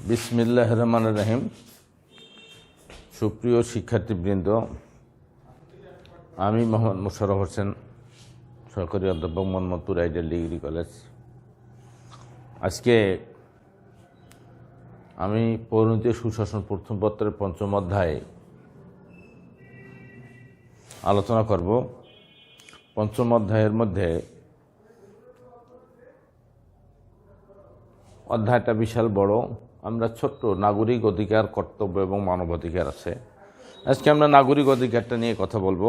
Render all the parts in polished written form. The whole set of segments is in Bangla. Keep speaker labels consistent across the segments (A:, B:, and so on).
A: বিসমিল্লাহির রহমানির রহিম। সুপ্রিয় শিক্ষার্থীবৃন্দ, আমি মোহাম্মদ মোশাররফ হোসেন, সহকারী অধ্যাপক মোহাম্মদপুর আইডিয়াল ডিগ্রি কলেজ। আজকে আমি পরিণতি সুশাসন প্রথম পত্রের পঞ্চম অধ্যায়ে আলোচনা করব। পঞ্চম অধ্যায়ের মধ্যে অধ্যায়টা বিশাল বড়। আমরা ছোট্ট নাগরিক অধিকার, কর্তব্য এবং মানবাধিকার আছে। আজকে আমরা নাগরিক অধিকারটা নিয়ে কথা বলবো।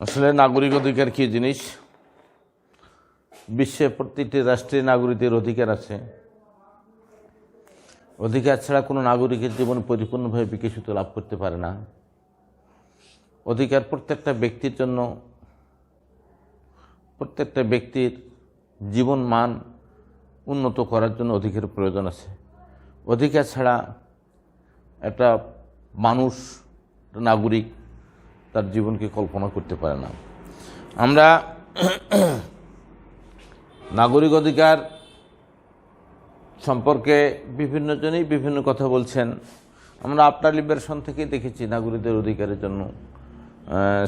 A: আসলে নাগরিক অধিকার কী জিনিস? বিশ্বের প্রতিটি রাষ্ট্রে নাগরিকদের অধিকার আছে। অধিকার ছাড়া কোনো নাগরিকের জীবন পরিপূর্ণভাবে বিকশিত লাভ করতে পারে না। অধিকার প্রত্যেকটা ব্যক্তির জন্য, প্রত্যেকটা ব্যক্তির জীবন মান উন্নত করার জন্য অধিকারের প্রয়োজন আছে। অধিকার ছাড়া একটা মানুষ, নাগরিক তার জীবনকে কল্পনা করতে পারে না। আমরা নাগরিক অধিকার সম্পর্কে বিভিন্ন জনেই বিভিন্ন কথা বলছেন। আমরা আফটার লিবারেশন থেকেই দেখেছি নাগরিকদের অধিকারের জন্য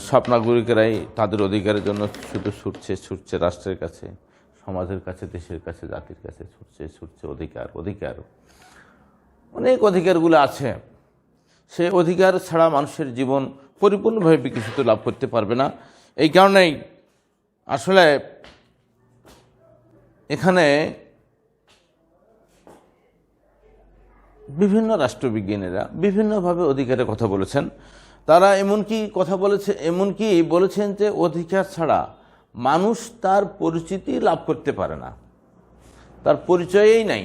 A: সব নাগরিকেরাই তাদের অধিকারের জন্য শুধু ছুটছে রাষ্ট্রের কাছে, সমাজের কাছে, দেশের কাছে, জাতির কাছে ছুটছে অধিকার। অনেক অধিকারগুলো আছে। সেই অধিকার ছাড়া মানুষের জীবন পরিপূর্ণভাবে বিকশিত লাভ করতে পারবে না। এই কারণেই আসলে এখানে বিভিন্ন রাষ্ট্রবিজ্ঞানীরা বিভিন্নভাবে অধিকারের কথা বলেছেন। তারা এমনকি বলেছেন যে অধিকার ছাড়া মানুষ তার পরিচিতি লাভ করতে পারে না, তার পরিচয়ই নাই।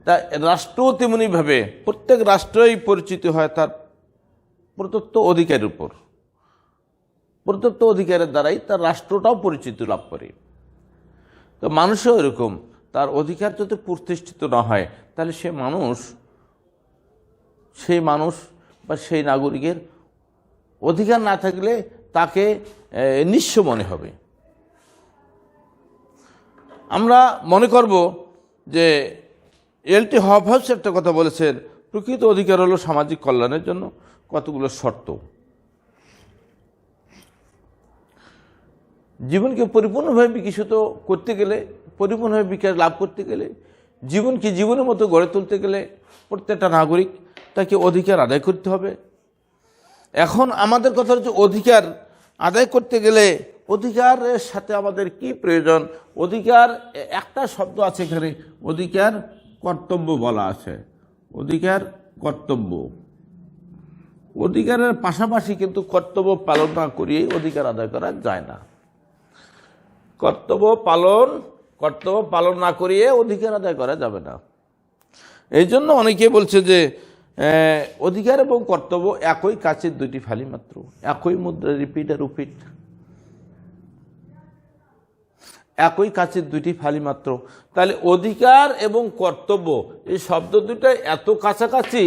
A: তা রাষ্ট্রও তেমনিভাবে, প্রত্যেক রাষ্ট্রই পরিচিত হয় তার প্রদত্ত অধিকারের উপর। প্রদত্ত অধিকারের দ্বারাই তার রাষ্ট্রটাও পরিচিতি লাভ করে। তো মানুষও এরকম, তার অধিকার যদি প্রতিষ্ঠিত না হয় তাহলে সেই মানুষ বা সেই নাগরিকের অধিকার না থাকলে তাকে নিঃস্ব মনে হবে। আমরা মনে করব যে এলটি হফহাউস একটা কথা বলেছেন, প্রকৃত অধিকার হলো সামাজিক কল্যাণের জন্য কতগুলো শর্ত। জীবনকে পরিপূর্ণভাবে বিকশিত করতে গেলে, পরিপূর্ণভাবে বিকাশ লাভ করতে গেলে, জীবনকে জীবনের মতো গড়ে তুলতে গেলে প্রত্যেকটা নাগরিক তাকে অধিকার আদায় করতে হবে। এখন আমাদের কথা হচ্ছে অধিকার আদায় করতে গেলে অধিকারের সাথে আমাদের কি প্রয়োজন? অধিকার, একটা শব্দ আছে এখানে, অধিকার কর্তব্য বলা আছে। অধিকার কর্তব্য, অধিকারের পাশাপাশি কিন্তু কর্তব্য পালন না করিয়ে অধিকার আদায় করা যায় না। কর্তব্য পালন না করিয়ে অধিকার আদায় করা যাবে না। এই জন্য অনেকে বলছে যে অধিকার এবং কর্তব্য একই কাচের দুটি ফালি মাত্র, একই মুদ্রা, রিপিট আর রিপিট, একই কাচের দুটি ফালি মাত্র। তাহলে অধিকার এবং কর্তব্য এই শব্দ দুটো এত কাছাকাছি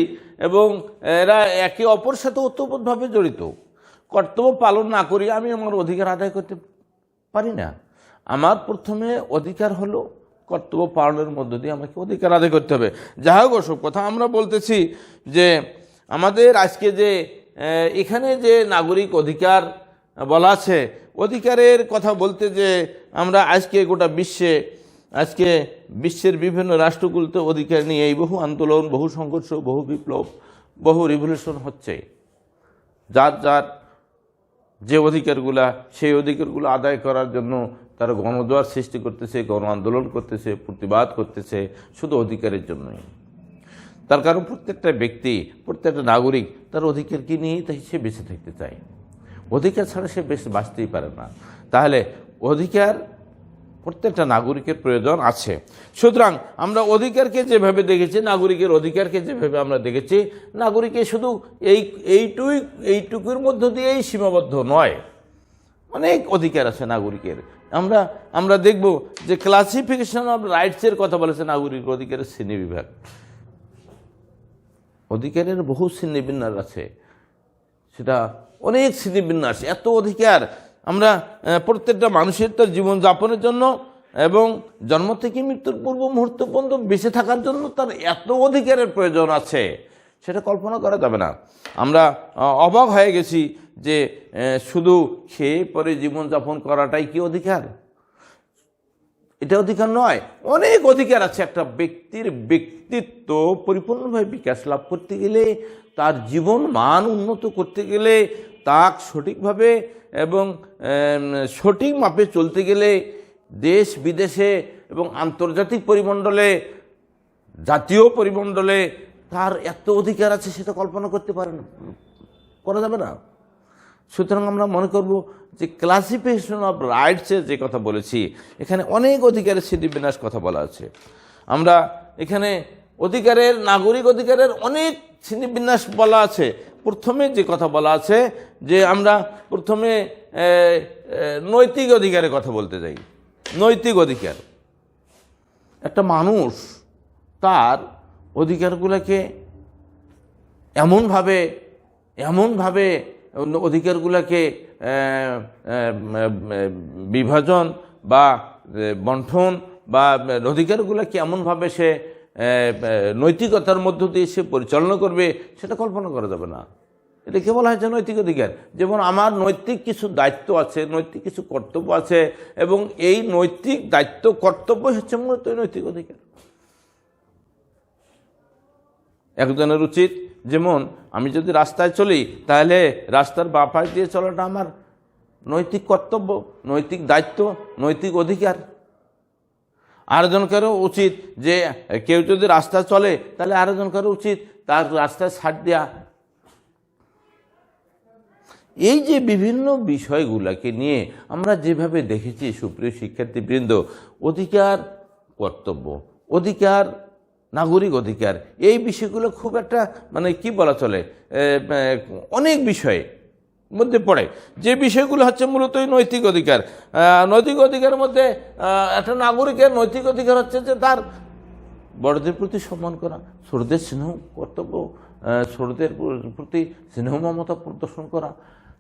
A: এবং এরা একে অপরের সাথে ওতপ্রোতভাবে জড়িত। কর্তব্য পালন না করি আমি আমার অধিকার আদায় করতে পারি না। আমার প্রথমে অধিকার হলো কর্তব্য পালনের মধ্য দিয়ে আমাকে অধিকার আদায় করতে হবে। যাই হোক, ওসব কথা আমরা বলতেছি যে আমাদের আজকে যে এখানে যে নাগরিক অধিকার বলা আছে, অধিকারের কথা বলতে যে আমরা আজকে গোটা বিশ্বের বিভিন্ন রাষ্ট্রগুলোতে অধিকার নিয়ে এই বহু আন্দোলন, বহু সংঘর্ষ, বহু বিপ্লব, বহু রিভলিউশন হচ্ছে। যার যে অধিকারগুলা, সেই অধিকারগুলো আদায় করার জন্য তারা গণজোয়ার সৃষ্টি করতেছে, গণ আন্দোলন করতেছে, প্রতিবাদ করতেছে, শুধু অধিকারের জন্যই। তার কারণ প্রত্যেকটা ব্যক্তি, প্রত্যেকটা নাগরিক তার অধিকারকে নিয়েই সে বেঁচে থাকতে চায়। অধিকার ছাড়া সে বাঁচতেই পারে না। তাহলে অধিকার প্রত্যেকটা নাগরিকের প্রয়োজন আছে। সুতরাং আমরা অধিকারকে যেভাবে দেখেছি, নাগরিকের অধিকারকে যেভাবে আমরা দেখেছি, নাগরিকের শুধু এইটুকুর মধ্য দিয়েই সীমাবদ্ধ নয়, অনেক অধিকার আছে নাগরিকের। আমরা দেখব যে ক্লাসিফিকেশন অফ রাইটসের কথা বলেছে নাগরিক অধিকারের শ্রেণীবিভাগ। অধিকারের বহু শ্রেণীবিন্যাস আছে, সেটা অনেক শ্রেণীবিন্যাস, এত অধিকার। আমরা প্রত্যেকটা মানুষের তার জীবনযাপনের জন্য এবং জন্ম থেকে মৃত্যুর পূর্ব মুহূর্ত পর্যন্ত বেঁচে থাকার জন্য তার এত অধিকারের প্রয়োজন আছে, সেটা কল্পনা করা যাবে না। আমরা অবাক হয়ে গেছি যে শুধু খেয়ে পরে জীবনযাপন করাটাই কি অধিকার? এটা অধিকার নয়, অনেক অধিকার আছে। একটা ব্যক্তির ব্যক্তিত্ব পরিপূর্ণভাবে বিকাশ লাভ করতে গেলে, তার জীবন মান উন্নত করতে গেলে, তাক সঠিকভাবে এবং সঠিক মাপে চলতে গেলে দেশ বিদেশে এবং আন্তর্জাতিক পরিমণ্ডলে, জাতীয় পরিমণ্ডলে তার এত অধিকার আছে, সেটা কল্পনা করতে করা যাবে না। সুতরাং আমরা মনে করব যে ক্লাসিফিকেশন অফ রাইটসে যে কথা বলেছি, এখানে অনেক অধিকারের শ্রেণীবিন্যাস কথা বলা আছে। আমরা এখানে অধিকারের, নাগরিক অধিকারের অনেক শ্রেণীবিন্যাস বলা আছে। প্রথমে যে কথা বলা আছে যে আমরা প্রথমে নৈতিক অধিকারের কথা বলতে যাই। নৈতিক অধিকার, একটা মানুষ তার অধিকারগুলোকে এমনভাবে অধিকারগুলোকে বিভাজন বা বন্টন বা অধিকারগুলোকে এমনভাবে সে নৈতিকতার মধ্য দিয়ে সে পরিচালনা করবে, সেটা কল্পনা করা যাবে না। এটা কে বলা হয়েছে? নৈতিক অধিকার। যেমন আমার নৈতিক কিছু দায়িত্ব আছে, নৈতিক কিছু কর্তব্য আছে, এবং এই নৈতিক দায়িত্ব কর্তব্য হচ্ছে মূলত নৈতিক অধিকার। একজনের উচিত, যেমন আমি যদি রাস্তায় চলি তাহলে রাস্তার বাঁ পাশ দিয়ে চলাটা আমার নৈতিক কর্তব্য, নৈতিক দায়িত্ব, নৈতিক অধিকার। আরেকজনকারও উচিত যে কেউ যদি রাস্তা চলে তাহলে আরেকজনকারও উচিত তার রাস্তায় ছাড় দেওয়া। এই যে বিভিন্ন বিষয়গুলোকে নিয়ে আমরা যেভাবে দেখেছি, সুপ্রিয় শিক্ষার্থীবৃন্দ, অধিকার, কর্তব্য, অধিকার, নাগরিক অধিকার, এই বিষয়গুলো খুব একটা কি বলা চলে, অনেক বিষয়ে মধ্যে পড়ে। যে বিষয়গুলো হচ্ছে মূলত নৈতিক অধিকার। নৈতিক অধিকারের মধ্যে একটা নাগরিকের নৈতিক অধিকার হচ্ছে যে তার বড়দের প্রতি সম্মান করা, ছোটদের স্নেহ কর্তব্য, ছোটদের প্রতি স্নেহ মমতা প্রদর্শন করা,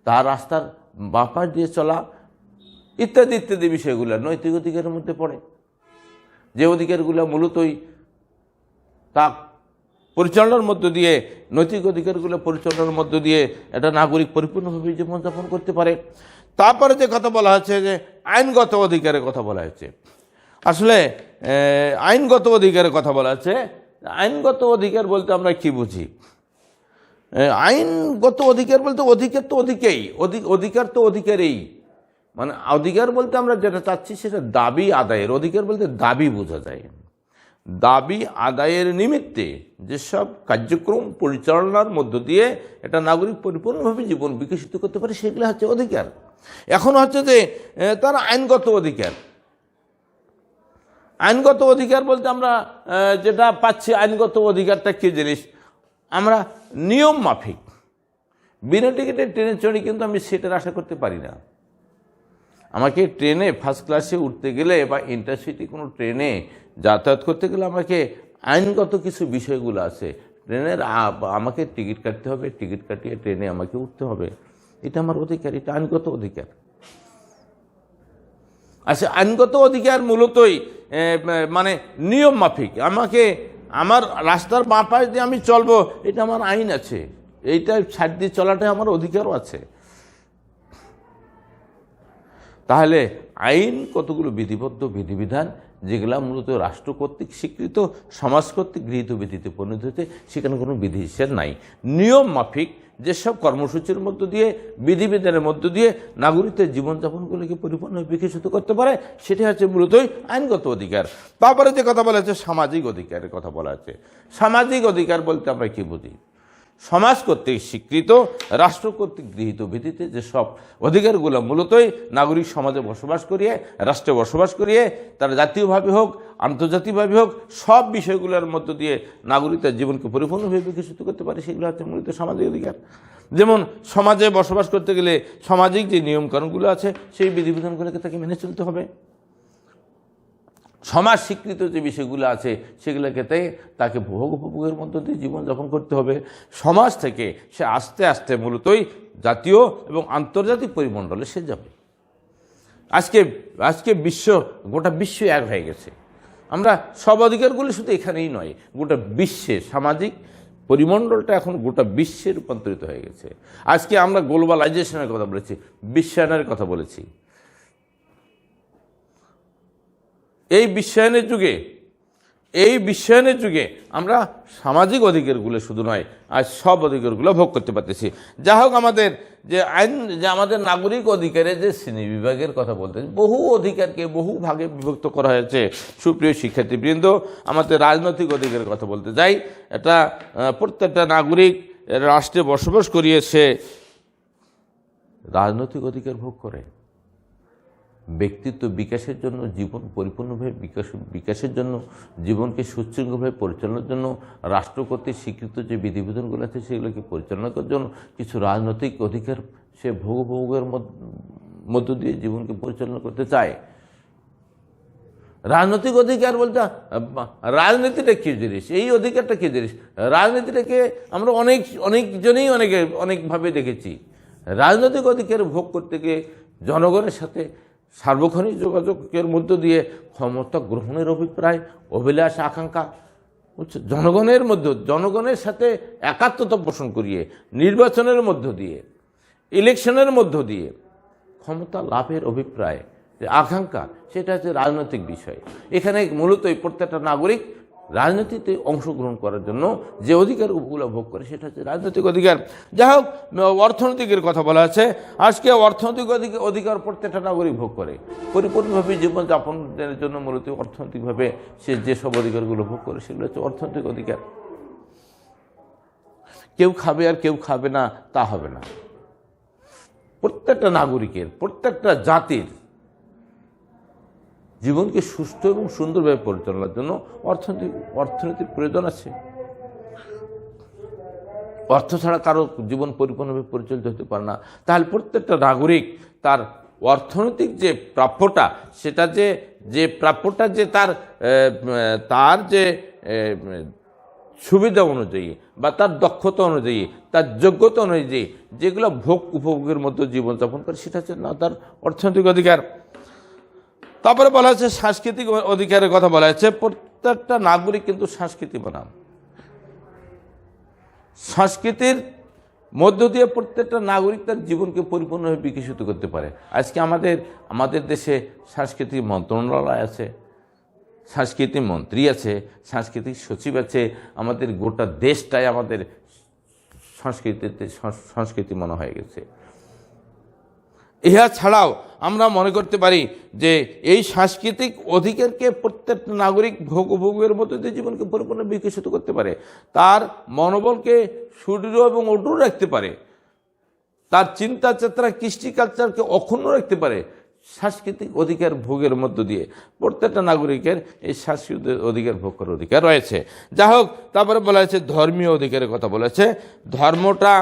A: তার রাস্তার বাঁ পাশ দিয়ে চলা, ইত্যাদি ইত্যাদি বিষয়গুলো নৈতিক অধিকারের মধ্যে পড়ে। যে অধিকারগুলো মূলতই তা পরিচালনার মধ্য দিয়ে, নৈতিক অধিকারগুলো পরিচালনার মধ্য দিয়ে একটা নাগরিক পরিপূর্ণভাবে জীবনযাপন করতে পারে। তারপরে যে কথা বলা হচ্ছে যে আইনগত অধিকারের কথা বলা হচ্ছে। আসলে আইনগত অধিকারের কথা বলা হচ্ছে। আইনগত অধিকার বলতে আমরা কি বুঝি? আইনগত অধিকার বলতে অধিকার তো অধিকার তো অধিকারেই, অধিকার বলতে আমরা যেটা চাচ্ছি সেটা দাবি আদায়ের। অধিকার বলতে দাবি বোঝা যায়। দাবি আদায়ের নিমিত্তে যেসব কার্যক্রম পরিচালনার মধ্য দিয়ে একটা নাগরিক পরিপূর্ণভাবে জীবন বিকশিত করতে পারে, সেগুলো হচ্ছে অধিকার। এখন হচ্ছে যে তার আইনগত অধিকার। আইনগত অধিকার বলতে আমরা যেটা পাচ্ছি, আইনগত অধিকারটা কী জিনিস? আমরা নিয়ম মাফিক বিনা টিকিটে ট্রেনে চড়ি, কিন্তু আমি সিটের আশা করতে পারি না। আমাকে ট্রেনে ফার্স্ট ক্লাসে উঠতে গেলে বা ইন্টারসিটি কোনো ট্রেনে যাতায়াত করতে গেলে আমাকে আইনগত কিছু বিষয়গুলো আছে। ট্রেনের আমাকে টিকিট কাটতে হবে, টিকিট কাটিয়ে ট্রেনে আমাকে উঠতে হবে। এটা আমার অধিকার, এটা আইনগত অধিকার। আচ্ছা, আইনগত অধিকার মূলতই নিয়ম মাফিক। আমাকে আমার রাস্তার বাঁ পাশ দিয়ে আমি চলবো, এটা আমার আইন আছে, এইটা ছাড় দিয়ে চলাটাই আমার অধিকারও আছে। তাহলে আইন কতগুলো বিধিবদ্ধ বিধিবিধান, যেগুলা মূলত রাষ্ট্র কর্তৃক স্বীকৃত, সমাজ কর্তৃক গৃহীত বিধিতে পরিণত হচ্ছে, সেখানে কোনো বিধিনিষেধ নাই। নিয়ম মাফিক যেসব কর্মসূচির মধ্য দিয়ে, বিধিবিধানের মধ্য দিয়ে নাগরিকদের জীবনযাপনগুলিকে পরিপূর্ণভাবে বিকশিত করতে পারে, সেটি হচ্ছে মূলতই আইনগত অধিকার। তারপরে যে কথা বলা হচ্ছে সামাজিক অধিকারের কথা বলা হচ্ছে। সামাজিক অধিকার বলতে আমরা কি বুঝি? সমাজ কর্তৃক স্বীকৃত, রাষ্ট্র কর্তৃক গৃহীত ভিত্তিতে যেসব অধিকারগুলো মূলতই নাগরিক সমাজে বসবাস করিয়ে, রাষ্ট্রে বসবাস করিয়ে, তারা জাতীয়ভাবে হোক আন্তর্জাতিকভাবে হোক, সব বিষয়গুলোর মধ্য দিয়ে নাগরিকদের জীবনকে পরিপূর্ণভাবে বিকশিত করতে পারে, সেগুলো হচ্ছে মূলত সামাজিক অধিকার। যেমন সমাজে বসবাস করতে গেলে সামাজিক যে নিয়মকানুনগুলো আছে, সেই বিধিবিধানগুলোকে তাকে মেনে চলতে হবে। সমাজ স্বীকৃত যে বিষয়গুলো আছে, সেগুলোকে তাকে ভোগ উপভোগের মধ্য দিয়ে জীবনযাপন করতে হবে। সমাজ থেকে সে আস্তে আস্তে মূলতই জাতীয় এবং আন্তর্জাতিক পরিমণ্ডলে সে যাবে। আজকে আজকে গোটা বিশ্ব এক হয়ে গেছে। আমরা সব অধিকারগুলো শুধু এখানেই নয়, গোটা বিশ্বে সামাজিক পরিমণ্ডলটা এখন গোটা বিশ্বে রূপান্তরিত হয়ে গেছে। আজকে আমরা গ্লোবালাইজেশনের কথা বলেছি, বিশ্বায়নের কথা বলেছি। এই বিশ্বায়নের যুগে আমরা সামাজিক অধিকারগুলো শুধু নয়, আজ সব অধিকারগুলো ভোগ করতে পারতেছি। যা হোক, আমাদের যে আইন, যে আমাদের নাগরিক অধিকারের যে শ্রেণী বিভাগের কথা বলতে, বহু অধিকারকে বহু ভাগে বিভক্ত করা হয়েছে। সুপ্রিয় শিক্ষার্থীবৃন্দ, আমাদের রাজনৈতিক অধিকারের কথা বলতে যাই, এটা প্রত্যেকটা নাগরিক রাষ্ট্রে বসবাস করিয়েছে, রাজনৈতিক অধিকার ভোগ করে। ব্যক্তিত্ব বিকাশের জন্য, জীবন পরিপূর্ণভাবে বিকাশের জন্য, জীবনকে সুশৃঙ্খলভাবে পরিচালনার জন্য রাষ্ট্র কর্তৃক স্বীকৃত যে বিধিবিধানগুলো আছে সেগুলোকে পরিচালনা করার জন্য কিছু রাজনৈতিক অধিকার সে ভোগের মধ্য দিয়ে জীবনকে পরিচালনা করতে চায়। রাজনৈতিক অধিকার বলতে রাজনীতিটা কী জিনিস, এই অধিকারটা কী জিনিস? রাজনীতিটাকে আমরা অনেকজনেই অনেকভাবে দেখেছি। রাজনৈতিক অধিকার ভোগ করতে গিয়ে জনগণের সাথে সার্বক্ষণিক যোগাযোগের মধ্য দিয়ে ক্ষমতা গ্রহণের অভিপ্রায়, অভিলাষ, আকাঙ্ক্ষা, জনগণের সাথে একাত্মতা পোষণ করিয়ে, নির্বাচনের মধ্য দিয়ে, ইলেকশনের মধ্য দিয়ে ক্ষমতা লাভের অভিপ্রায়, যে আকাঙ্ক্ষা, সেটা হচ্ছে রাজনৈতিক বিষয়। এখানে মূলত এই প্রত্যেকটা নাগরিক রাজনীতিতে অংশগ্রহণ করার জন্য যে অধিকারগুলো ভোগ করে সেটা হচ্ছে রাজনৈতিক অধিকার। যাই হোক, অর্থনৈতিকের কথা বলা আছে। আজকে অর্থনৈতিক অধিকার প্রত্যেকটা নাগরিক ভোগ করে। পরিপূর্ণভাবে জীবনযাপনের জন্য মূলত অর্থনৈতিকভাবে সে যেসব অধিকারগুলো ভোগ করে সেগুলো হচ্ছে অর্থনৈতিক অধিকার। কেউ খাবে আর কেউ খাবে না তা হবে না। প্রত্যেকটা নাগরিকের, প্রত্যেকটা জাতির জীবনকে সুস্থ এবং সুন্দরভাবে পরিচালনার জন্য অর্থনীতির প্রয়োজন আছে। অর্থ ছাড়া কারো জীবন পরিপূর্ণভাবে পরিচালিত হতে পারে না। তাহলে প্রত্যেকটা নাগরিক তার অর্থনৈতিক যে প্রাপ্যটা, সেটা যে প্রাপ্যটা যে তার যে সুবিধা অনুযায়ী বা তার দক্ষতা অনুযায়ী, তার যোগ্যতা অনুযায়ী যেগুলো উপভোগের মধ্যে জীবনযাপন করে, সেটা হচ্ছে না তার অর্থনৈতিক অধিকার। তারপরে বলা হচ্ছে সাংস্কৃতিক অধিকারের কথা বলা হচ্ছে। প্রত্যেকটা নাগরিক কিন্তু সংস্কৃতি বানান, সংস্কৃতির মধ্য দিয়ে প্রত্যেকটা নাগরিক তার জীবনকে পরিপূর্ণভাবে বিকশিত করতে পারে। আজকে আমাদের দেশে সাংস্কৃতিক মন্ত্রণালয় আছে, সাংস্কৃতিক মন্ত্রী আছে, সাংস্কৃতিক সচিব আছে। আমাদের গোটা দেশটাই আমাদের সংস্কৃতি মনে হয়ে গেছে। ইহা ছাড়াও আমরা মনে করতে পারি যে এই সাংস্কৃতিক অধিকারকে প্রত্যেকটা নাগরিক উপভোগের মধ্যে দিয়ে জীবনকে পরিপূর্ণ বিকশিত করতে পারে, তার মনোবলকে সুদৃঢ় এবং অটুট রাখতে পারে, তার চিন্তা চেতনা, কৃষ্টি কালচারকে অক্ষুণ্ণ রাখতে পারে। সাংস্কৃতিক অধিকার ভোগের মধ্য দিয়ে প্রত্যেকটা নাগরিকের এই সাংস্কৃতিক অধিকার ভোগ করার অধিকার রয়েছে। যা হোক, তারপরে বলা হয়েছে ধর্মীয় অধিকারের কথা বলেছে। ধর্মটা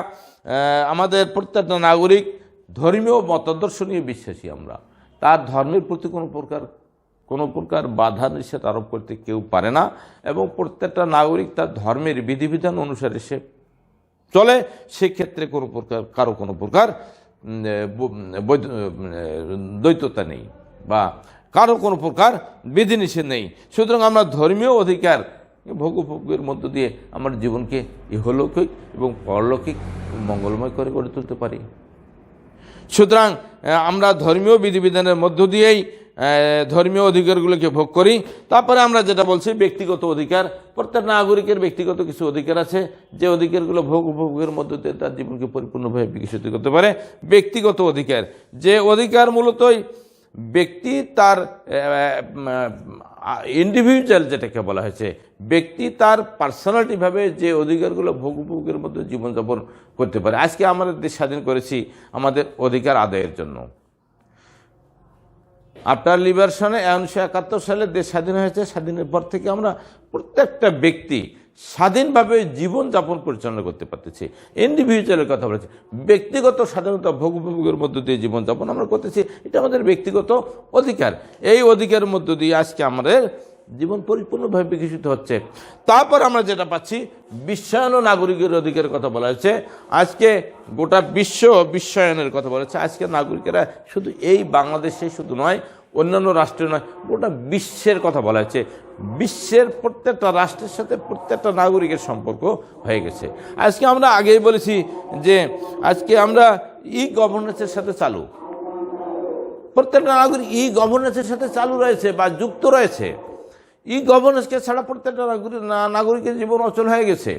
A: আমাদের প্রত্যেকটা নাগরিক ধর্মীয় মতাদর্শ নিয়ে বিশ্বাসী। আমরা তার ধর্মের প্রতি কোনো প্রকার বাধা নিষেধ আরোপ করতে কেউ পারে না, এবং প্রত্যেকটা নাগরিক তার ধর্মের বিধিবিধান অনুসারে সে চলে। সেক্ষেত্রে কারো কোনো প্রকার দ্বৈততা নেই বা কারো কোনো প্রকার বিধিনিষেধ নেই। সুতরাং আমরা ধর্মীয় অধিকার ভোগের মধ্য দিয়ে আমার জীবনকে ইহলৌকিক এবং পরলৌকিক মঙ্গলময় করে গড়ে তুলতে পারি। সুতরাং আমরা ধর্মীয় বিধিবিধানের মধ্য দিয়েই ধর্মীয় অধিকারগুলোকে ভোগ করি। তারপরে আমরা যেটা বলছি ব্যক্তিগত অধিকার, প্রত্যেক নাগরিকের ব্যক্তিগত কিছু অধিকার আছে, যে অধিকারগুলো উপভোগের মধ্য দিয়ে তার জীবনকে পরিপূর্ণভাবে বিকশিত করতে পারে। ব্যক্তিগত অধিকার, যে অধিকার মূলতই ব্যক্তি তার ইন্ডিভিজুয়াল, যেটাকে বলা হয়েছে, ব্যক্তি তার পার্সোনালিটিভাবে যে অধিকারগুলো উপভোগের মধ্যে জীবনযাপন করতে পারে। আজকে আমাদের দেশ স্বাধীন করেছি আমাদের অধিকার আদায়ের জন্য। আফটার লিবারেশনে 1971 সালে দেশ স্বাধীন হয়েছে। স্বাধীনের পর থেকে আমরা প্রত্যেকটা ব্যক্তি স্বাধীনভাবে জীবনযাপন পরিচালনা করতে পারতেছি। ইন্ডিভিজুয়ালের কথা বলেছি, ব্যক্তিগত স্বাধীনতা উপভোগের মধ্য দিয়ে জীবনযাপন আমরা করতেছি, এটা আমাদের ব্যক্তিগত অধিকার। এই অধিকারের মধ্য দিয়ে আজকে আমাদের জীবন পরিপূর্ণভাবে বিকশিত হচ্ছে। তারপর আমরা যেটা পাচ্ছি, বিশ্বায়ন ও নাগরিকের অধিকারের কথা বলা হয়েছে। আজকে গোটা বিশ্বায়নের কথা বলা হচ্ছে। আজকে নাগরিকেরা শুধু এই বাংলাদেশে শুধু নয়, অন্যান্য রাষ্ট্রে নয়, গোটা বিশ্বের কথা বলা হচ্ছে। বিশ্বের প্রত্যেকটা রাষ্ট্রের সাথে প্রত্যেকটা নাগরিকের সম্পর্ক হয়ে গেছে। আজকে আমরা আগেই বলেছি যে আজকে আমরা ই গভর্নেন্সের সাথে চালু, প্রত্যেকটা নাগরিক ই গভর্নেন্সের সাথে চালু রয়েছে বা যুক্ত রয়েছে। ই গভর্নেন্সকে ছাড়া প্রত্যেকটা নাগরিকের জীবন অচল হয়ে গেছে।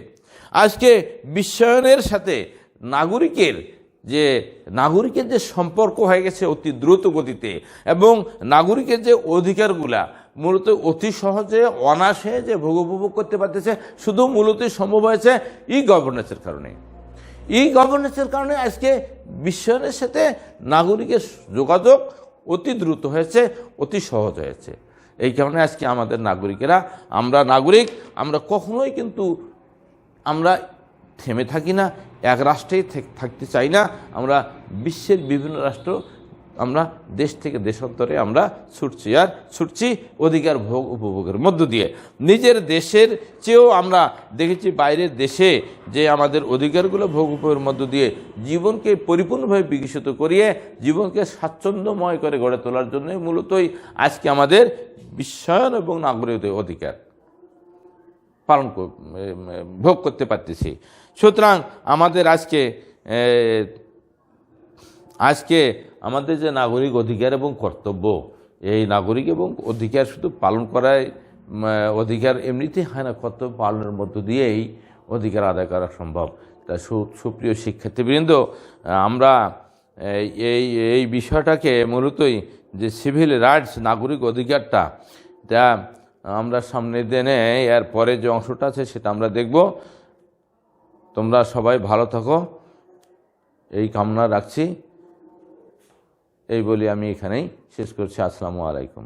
A: আজকে বিশ্বায়নের সাথে নাগরিকের যে সম্পর্ক হয়ে গেছে অতি দ্রুত গতিতে, এবং নাগরিকের যে অধিকারগুলা মূলত অতি সহজে অনায়াসে যে উপভোগ করতে পারতেছে, শুধু মূলত সম্ভব হয়েছে ই গভর্নেন্সের কারণে। ই গভর্নেন্সের কারণে আজকে বিশ্বায়নের সাথে নাগরিকের যোগাযোগ অতি দ্রুত হয়েছে, অতি সহজ হয়েছে। এই কারণে আজকে আমাদের নাগরিকেরা, আমরা কখনোই কিন্তু আমরা থেমে থাকি না, এক রাষ্ট্রেই থাকতে চাই না। আমরা বিশ্বের বিভিন্ন রাষ্ট্র, আমরা দেশ থেকে দেশান্তরে আমরা ছুটছি অধিকার ভোগ উপভোগের মধ্য দিয়ে। নিজের দেশের চেয়েও আমরা দেখেছি বাইরের দেশে যে আমাদের অধিকারগুলো ভোগ উপভোগের মধ্য দিয়ে জীবনকে পরিপূর্ণভাবে বিকশিত করিয়ে জীবনকে স্বাচ্ছন্দ্যময় করে গড়ে তোলার জন্যই মূলতই আজকে আমাদের বিশ্বায়ন এবং নাগরিকদের অধিকার ভোগ করতে পারতেছি। সুতরাং আমাদের আজকে আমাদের যে নাগরিক অধিকার এবং কর্তব্য, এই নাগরিক এবং অধিকার শুধু পালন করায় অধিকার এমনিতেই হয় না, কর্তব্য পালনের মধ্য দিয়েই অধিকার আদায় করা সম্ভব। তা সুপ্রিয় শিক্ষার্থীবৃন্দ, আমরা এই বিষয়টাকে মূলতই যে সিভিল রাইটস, নাগরিক অধিকারটা, তা আমরা সামনে দিনে এর পরে যে অংশটা আছে সেটা আমরা দেখব। তোমরা সবাই ভালো থাকো, এই কামনা রাখছি। এই বলি আমি এখানেই শেষ করছি। আসসালামু আলাইকুম।